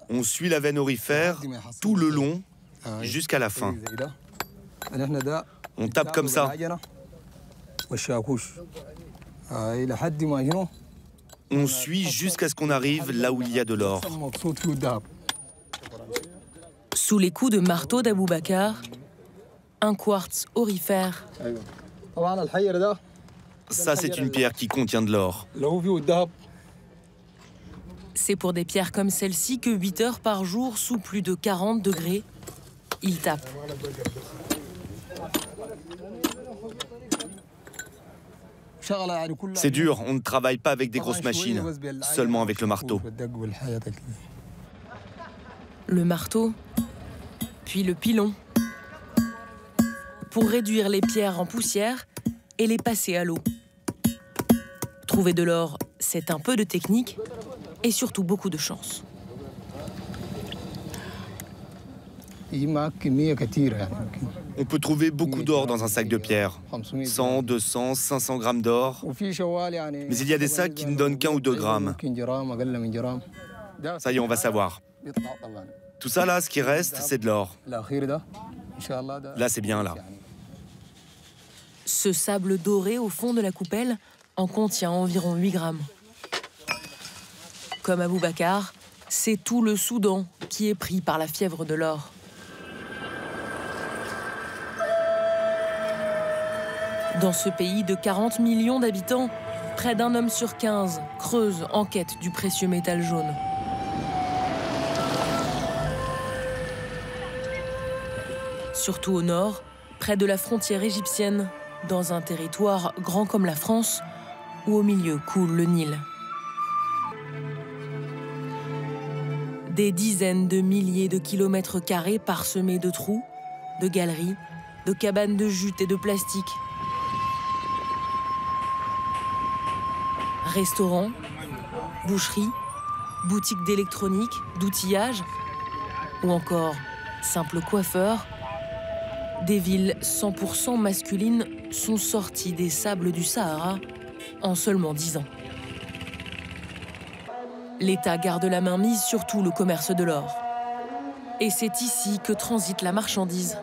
On suit la veine aurifère tout le long jusqu'à la fin. On tape comme ça. On suit jusqu'à ce qu'on arrive là où il y a de l'or. Sous les coups de marteau d'Aboubacar, un quartz aurifère. Ça, c'est une pierre qui contient de l'or. C'est pour des pierres comme celle-ci que 8 heures par jour, sous plus de 40 degrés, il tape. C'est dur, on ne travaille pas avec des grosses machines, seulement avec le marteau. Le marteau, puis le pilon, pour réduire les pierres en poussière et les passer à l'eau. Trouver de l'or, c'est un peu de technique et surtout beaucoup de chance. On peut trouver beaucoup d'or dans un sac de pierre. 100, 200, 500 grammes d'or. Mais il y a des sacs qui ne donnent qu'1 ou 2 grammes. Ça y est, on va savoir. Tout ça là, ce qui reste, c'est de l'or. Là, c'est bien là. Ce sable doré au fond de la coupelle en contient environ 8 grammes. Comme Aboubacar, c'est tout le Soudan qui est pris par la fièvre de l'or. Dans ce pays de 40 millions d'habitants, près d'un homme sur 15 creuse en quête du précieux métal jaune. Surtout au nord, près de la frontière égyptienne, dans un territoire grand comme la France, où au milieu coule le Nil. Des dizaines de milliers de kilomètres carrés parsemés de trous, de galeries, de cabanes de jute et de plastique. Restaurants, boucheries, boutiques d'électronique, d'outillage, ou encore simples coiffeurs, des villes 100% masculines sont sorties des sables du Sahara en seulement 10 ans. L'État garde la main mise sur tout le commerce de l'or. Et c'est ici que transite la marchandise,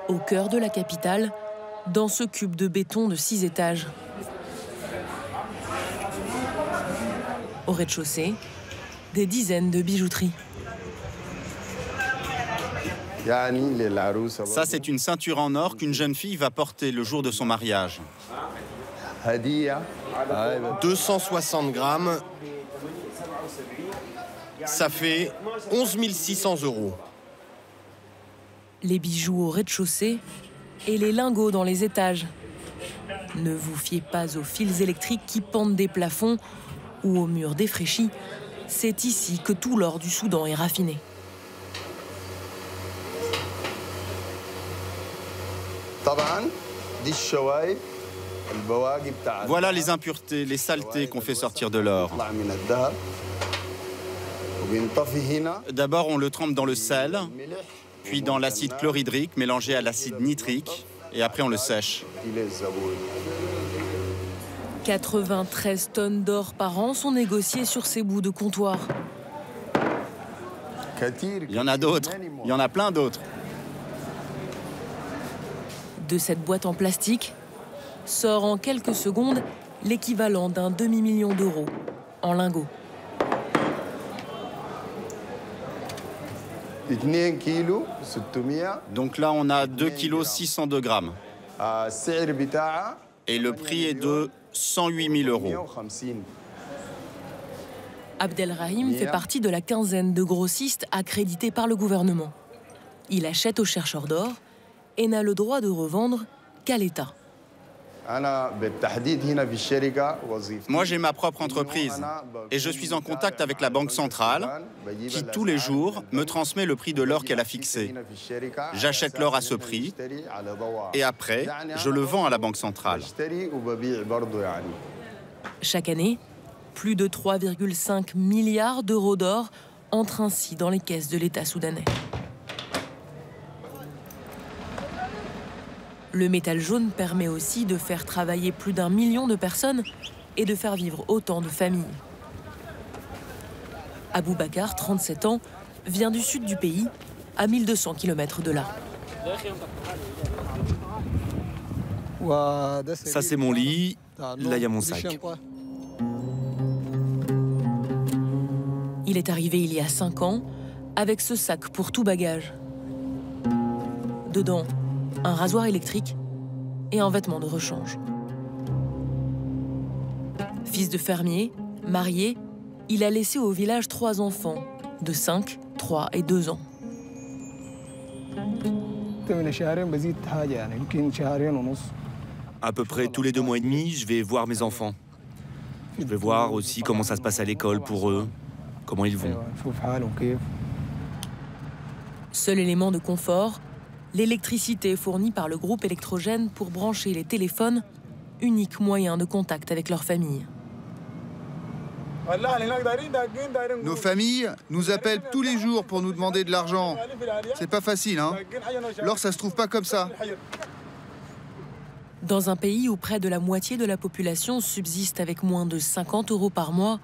au cœur de la capitale, dans ce cube de béton de 6 étages. Au rez-de-chaussée, des dizaines de bijouteries. Ça, c'est une ceinture en or qu'une jeune fille va porter le jour de son mariage. 260 grammes, ça fait 11 600 €. Les bijoux au rez-de-chaussée et les lingots dans les étages. Ne vous fiez pas aux fils électriques qui pendent des plafonds ou aux murs défraîchis. C'est ici que tout l'or du Soudan est raffiné. Voilà les impuretés, les saletés qu'on fait sortir de l'or. D'abord, on le trempe dans le sel, puis dans l'acide chlorhydrique mélangé à l'acide nitrique, et après on le sèche. 93 tonnes d'or par an sont négociées sur ces bouts de comptoir. Il y en a d'autres, il y en a plein d'autres. De cette boîte en plastique sort en quelques secondes l'équivalent d'un demi-million d'euros en lingots. Donc là, on a 2 kg 602 grammes. Et le prix est de 108 000 €. Abdelrahim fait partie de la quinzaine de grossistes accrédités par le gouvernement. Il achète aux chercheurs d'or et n'a le droit de revendre qu'à l'État. Moi, j'ai ma propre entreprise et je suis en contact avec la Banque centrale qui, tous les jours, me transmet le prix de l'or qu'elle a fixé. J'achète l'or à ce prix et après, je le vends à la Banque centrale. Chaque année, plus de 3,5 milliards d'euros d'or entrent ainsi dans les caisses de l'État soudanais. Le métal jaune permet aussi de faire travailler plus d'1 million de personnes et de faire vivre autant de familles. Aboubacar, 37 ans, vient du sud du pays, à 1200 km de là. Ça, c'est mon lit. Là, il y a mon sac. Il est arrivé il y a 5 ans, avec ce sac pour tout bagage. Dedans, un rasoir électrique et un vêtement de rechange. Fils de fermier, marié, il a laissé au village 3 enfants, de 5, 3 et 2 ans. À peu près tous les 2 mois et demi, je vais voir mes enfants. Je vais voir aussi comment ça se passe à l'école pour eux, comment ils vont. Seul élément de confort, l'électricité fournie par le groupe électrogène pour brancher les téléphones, unique moyen de contact avec leur famille. Nos familles nous appellent tous les jours pour nous demander de l'argent. C'est pas facile, hein? L'or, ça se trouve pas comme ça. Dans un pays où près de la moitié de la population subsiste avec moins de 50 € par mois,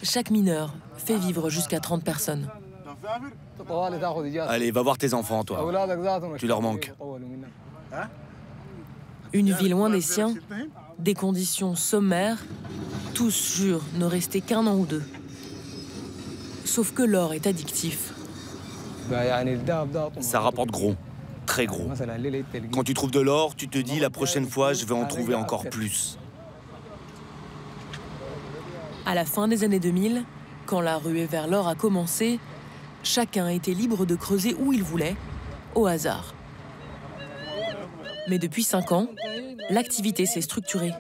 chaque mineur fait vivre jusqu'à 30 personnes. Allez, va voir tes enfants, toi. Tu leur manques. Une vie loin des siens, des conditions sommaires, tous jurent ne rester qu'1 an ou 2. Sauf que l'or est addictif. Ça rapporte gros, très gros. Quand tu trouves de l'or, tu te dis la prochaine fois, je vais en trouver encore plus. À la fin des années 2000, quand la ruée vers l'or a commencé, chacun était libre de creuser où il voulait, au hasard. Mais depuis 5 ans, l'activité s'est structurée.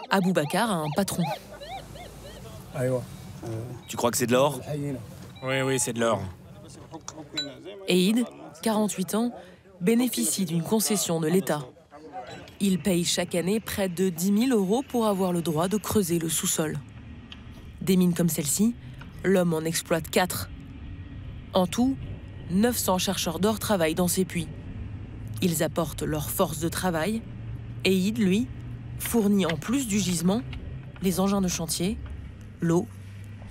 Aboubacar a un patron. Tu crois que c'est de l'or? Oui, c'est de l'or. Eid, 48 ans, bénéficie d'une concession de l'État. Il paye chaque année près de 10 000 € pour avoir le droit de creuser le sous-sol. Des mines comme celle-ci, l'homme en exploite 4. En tout, 900 chercheurs d'or travaillent dans ces puits. Ils apportent leur force de travail. Eid, lui, fournit en plus du gisement les engins de chantier, l'eau,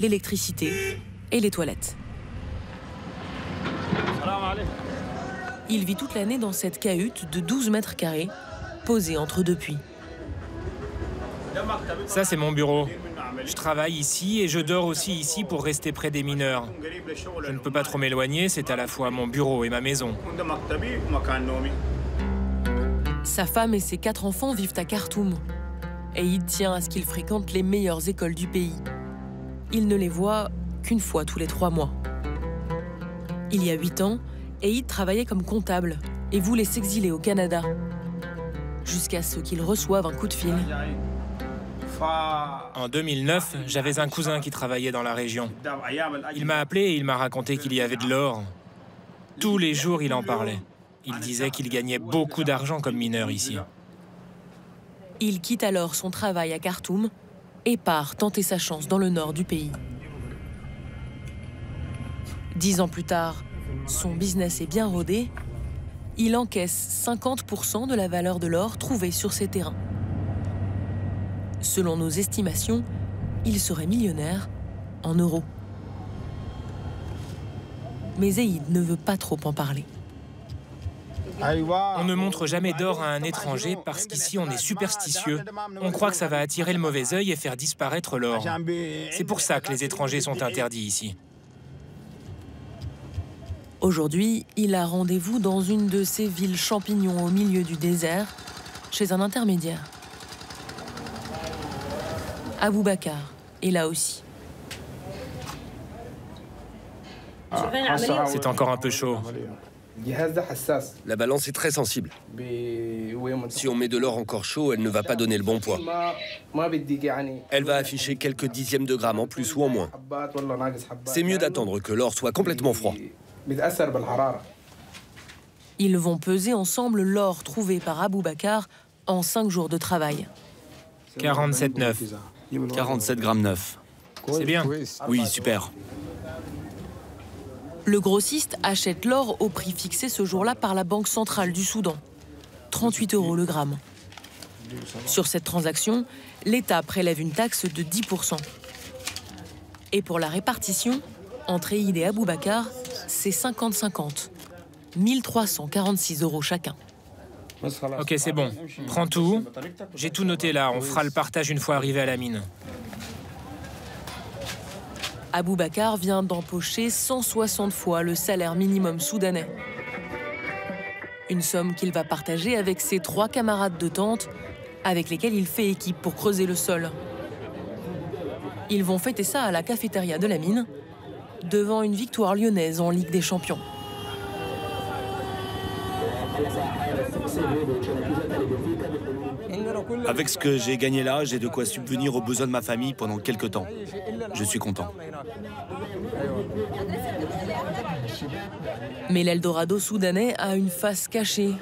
l'électricité et les toilettes. Il vit toute l'année dans cette cahute de 12 mètres carrés, posée entre 2 puits. Ça, c'est mon bureau. Je travaille ici et je dors aussi ici pour rester près des mineurs. Je ne peux pas trop m'éloigner, c'est à la fois mon bureau et ma maison. Sa femme et ses 4 enfants vivent à Khartoum. Et il tient à ce qu'ils fréquentent les meilleures écoles du pays. Il ne les voit qu'une fois tous les 3 mois. Il y a 8 ans, Eid travaillait comme comptable et voulait s'exiler au Canada. Jusqu'à ce qu'il reçoive un coup de fil. En 2009, j'avais un cousin qui travaillait dans la région. Il m'a appelé et il m'a raconté qu'il y avait de l'or. Tous les jours, il en parlait. Il disait qu'il gagnait beaucoup d'argent comme mineur ici. Il quitte alors son travail à Khartoum et part tenter sa chance dans le nord du pays. 10 ans plus tard, son business est bien rodé. Il encaisse 50% de la valeur de l'or trouvé sur ses terrains. Selon nos estimations, il serait millionnaire en euros. Mais Eid ne veut pas trop en parler. On ne montre jamais d'or à un étranger parce qu'ici on est superstitieux. On croit que ça va attirer le mauvais œil et faire disparaître l'or. C'est pour ça que les étrangers sont interdits ici. Aujourd'hui, il a rendez-vous dans une de ces villes champignons au milieu du désert, chez un intermédiaire. Aboubacar est là aussi. C'est encore un peu chaud. La balance est très sensible. Si on met de l'or encore chaud, elle ne va pas donner le bon poids. Elle va afficher quelques dixièmes de grammes en plus ou en moins. C'est mieux d'attendre que l'or soit complètement froid. Ils vont peser ensemble l'or trouvé par Aboubacar en 5 jours de travail. 47,9. 47 grammes 9. C'est bien. Oui, super. Le grossiste achète l'or au prix fixé ce jour-là par la Banque centrale du Soudan. 38 € le gramme. Sur cette transaction, l'État prélève une taxe de 10%. Et pour la répartition, entre Eid et Aboubacar, c'est 50-50. 1346 € chacun. Ok, c'est bon. Prends tout. J'ai tout noté là. On fera le partage une fois arrivé à la mine. Aboubacar vient d'empocher 160 fois le salaire minimum soudanais. Une somme qu'il va partager avec ses 3 camarades de tente, avec lesquels il fait équipe pour creuser le sol. Ils vont fêter ça à la cafétéria de la mine, devant une victoire lyonnaise en Ligue des Champions. Avec ce que j'ai gagné là, j'ai de quoi subvenir aux besoins de ma famille pendant quelques temps. Je suis content. Mais l'Eldorado soudanais a une face cachée.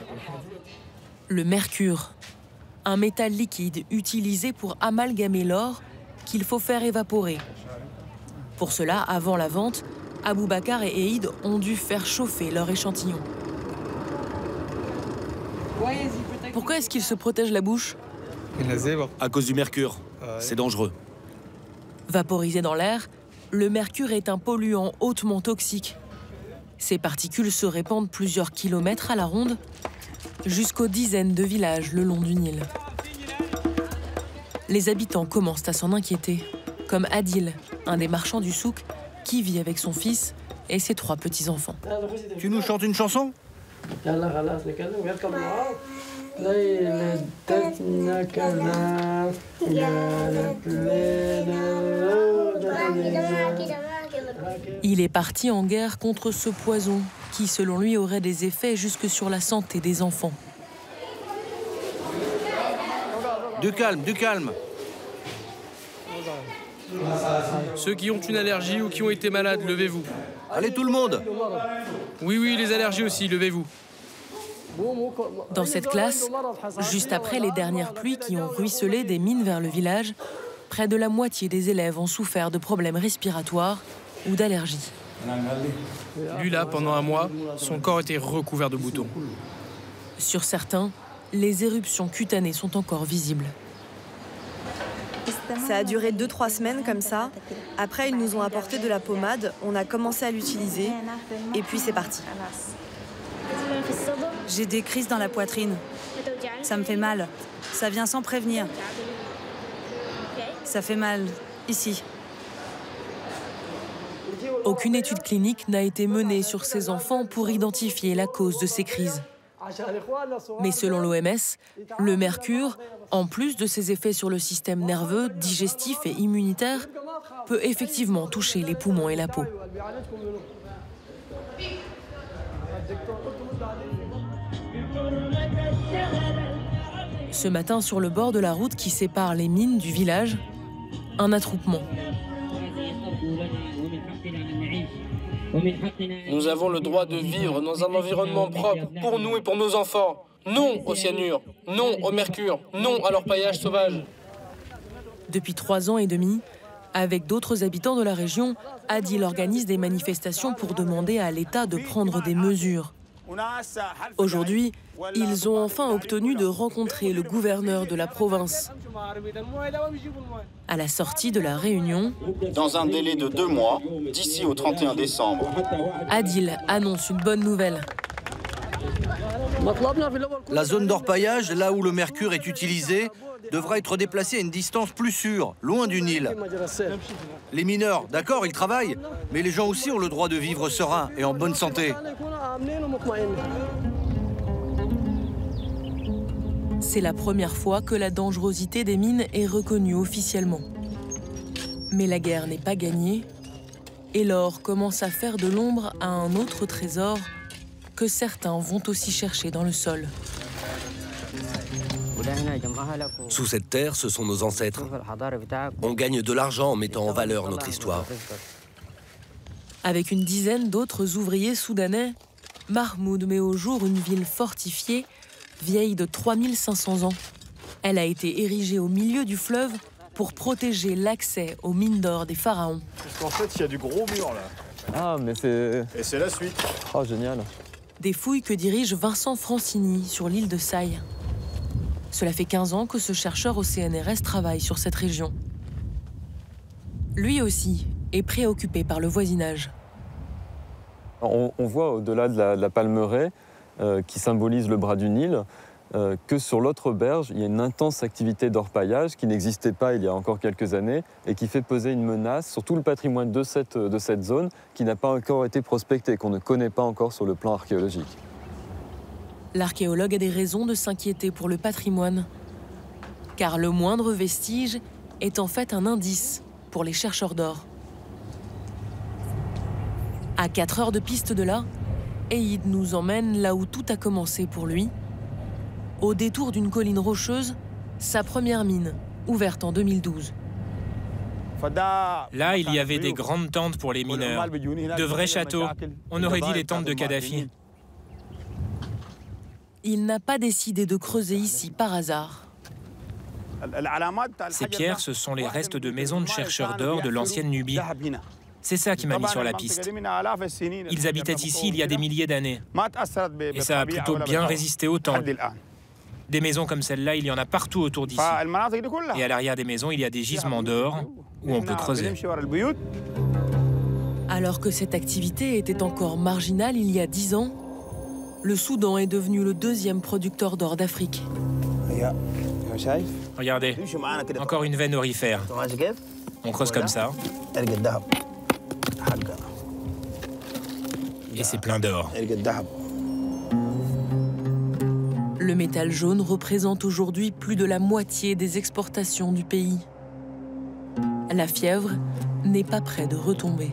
Le mercure, un métal liquide utilisé pour amalgamer l'or qu'il faut faire évaporer. Pour cela, avant la vente, Aboubacar et Eid ont dû faire chauffer leur échantillon. Pourquoi est-ce qu'ils se protègent la bouche? À cause du mercure. C'est dangereux. Vaporisé dans l'air, le mercure est un polluant hautement toxique. Ces particules se répandent plusieurs kilomètres à la ronde, jusqu'aux dizaines de villages le long du Nil. Les habitants commencent à s'en inquiéter, comme Adil, un des marchands du souk, qui vit avec son fils et ses 3 petits-enfants. Tu nous chantes une chanson? Il est parti en guerre contre ce poison qui, selon lui, aurait des effets jusque sur la santé des enfants. Du calme, du calme. Ceux qui ont une allergie ou qui ont été malades, levez-vous. Allez, tout le monde. Oui, les allergies aussi, levez-vous. Dans cette classe, juste après les dernières pluies qui ont ruisselé des mines vers le village, près de la moitié des élèves ont souffert de problèmes respiratoires ou d'allergies. Lui là, pendant un mois, son corps était recouvert de boutons. Sur certains, les éruptions cutanées sont encore visibles. Ça a duré 2-3 semaines comme ça. Après, ils nous ont apporté de la pommade, on a commencé à l'utiliser, et puis c'est parti. J'ai des crises dans la poitrine. Ça me fait mal. Ça vient sans prévenir. Ça fait mal, ici. Aucune étude clinique n'a été menée sur ces enfants pour identifier la cause de ces crises. Mais selon l'OMS, le mercure, en plus de ses effets sur le système nerveux, digestif et immunitaire, peut effectivement toucher les poumons et la peau. Ce matin, sur le bord de la route qui sépare les mines du village, un attroupement. Nous avons le droit de vivre dans un environnement propre pour nous et pour nos enfants. Non au cyanure, non au mercure, non à l'orpaillage sauvage. Depuis 3 ans et demi, avec d'autres habitants de la région, Adil organise des manifestations pour demander à l'État de prendre des mesures. Aujourd'hui, ils ont enfin obtenu de rencontrer le gouverneur de la province. À la sortie de la réunion, dans un délai de 2 mois, d'ici au 31 décembre, Adil annonce une bonne nouvelle. La zone d'orpaillage, là où le mercure est utilisé, devra être déplacée à une distance plus sûre, loin du Nil. Les mineurs, d'accord, ils travaillent, mais les gens aussi ont le droit de vivre serein et en bonne santé. C'est la première fois que la dangerosité des mines est reconnue officiellement. Mais la guerre n'est pas gagnée, et l'or commence à faire de l'ombre à un autre trésor que certains vont aussi chercher dans le sol. Sous cette terre, ce sont nos ancêtres. On gagne de l'argent en mettant en valeur notre histoire. Avec une dizaine d'autres ouvriers soudanais, Mahmoud met au jour une ville fortifiée, vieille de 3500 ans. Elle a été érigée au milieu du fleuve pour protéger l'accès aux mines d'or des pharaons. En fait, il y a du gros mur là. Ah, mais c'est... Et c'est la suite. Oh, génial. Des fouilles que dirige Vincent Francini sur l'île de Saï. Cela fait 15 ans que ce chercheur au CNRS travaille sur cette région. Lui aussi est préoccupé par le voisinage. On voit au-delà de la palmeraie, qui symbolise le bras du Nil, que sur l'autre berge, il y a une intense activité d'orpaillage qui n'existait pas il y a encore quelques années et qui fait peser une menace sur tout le patrimoine de cette zone qui n'a pas encore été prospecté, qu'on ne connaît pas encore sur le plan archéologique. L'archéologue a des raisons de s'inquiéter pour le patrimoine, car le moindre vestige est en fait un indice pour les chercheurs d'or. À 4 heures de piste de là, Eid nous emmène là où tout a commencé pour lui. Au détour d'une colline rocheuse, sa première mine, ouverte en 2012. Là, il y avait des grandes tentes pour les mineurs, de vrais châteaux. On aurait dit les tentes de Kadhafi. Il n'a pas décidé de creuser ici par hasard. Ces pierres, ce sont les restes de maisons de chercheurs d'or de l'ancienne Nubie. C'est ça qui m'a mis sur la piste. Ils habitaient ici il y a des milliers d'années. Et ça a plutôt bien résisté au temps. Des maisons comme celle-là, il y en a partout autour d'ici. Et à l'arrière des maisons, il y a des gisements d'or où on peut creuser. Alors que cette activité était encore marginale il y a 10 ans, le Soudan est devenu le 2e producteur d'or d'Afrique. Regardez, encore une veine aurifère. On creuse comme ça. Et c'est plein d'or. Le métal jaune représente aujourd'hui plus de la moitié des exportations du pays. La fièvre n'est pas près de retomber.